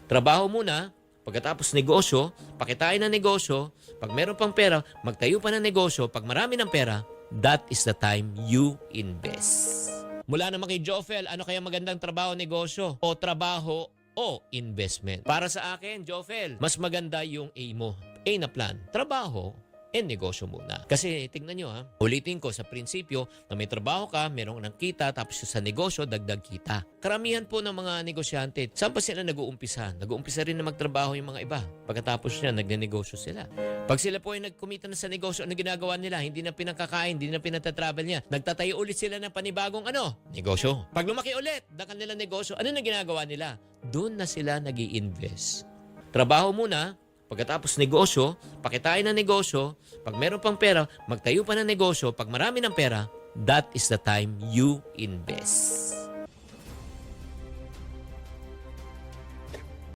Trabaho muna, pagkatapos negosyo, pakitain ng negosyo, pag meron pang pera, magtayo pa ng negosyo, pag marami ng pera, that is the time you invest. Mula naman kay Jofel, ano kaya magandang trabaho, negosyo o trabaho o investment? Para sa akin, Jofel, mas maganda yung A mo. A na plan, trabaho and negosyo muna. Kasi tingnan nyo ulitin ko sa prinsipyo na may trabaho ka, merong nang kita, tapos sa negosyo, dagdag kita. Karamihan po ng mga negosyante, saan pa sila nag-uumpisa? Nag-uumpisa rin na magtrabaho yung mga iba. Pagkatapos niya, nagne-negosyo sila. Pag sila po ay nagkumita na sa negosyo, ano ginagawa nila? Hindi na pinakakain, hindi na pinatatravel niya. Nagtatayo ulit sila ng panibagong negosyo. Pag lumaki ulit, na kanilang negosyo, ano na ginagawa nila? Doon na sila nag-i-invest. Trabaho muna, pagkatapos negosyo, pakitain ng negosyo, pag meron pang pera, magtayo pa ng negosyo, pag marami ng pera, that is the time you invest.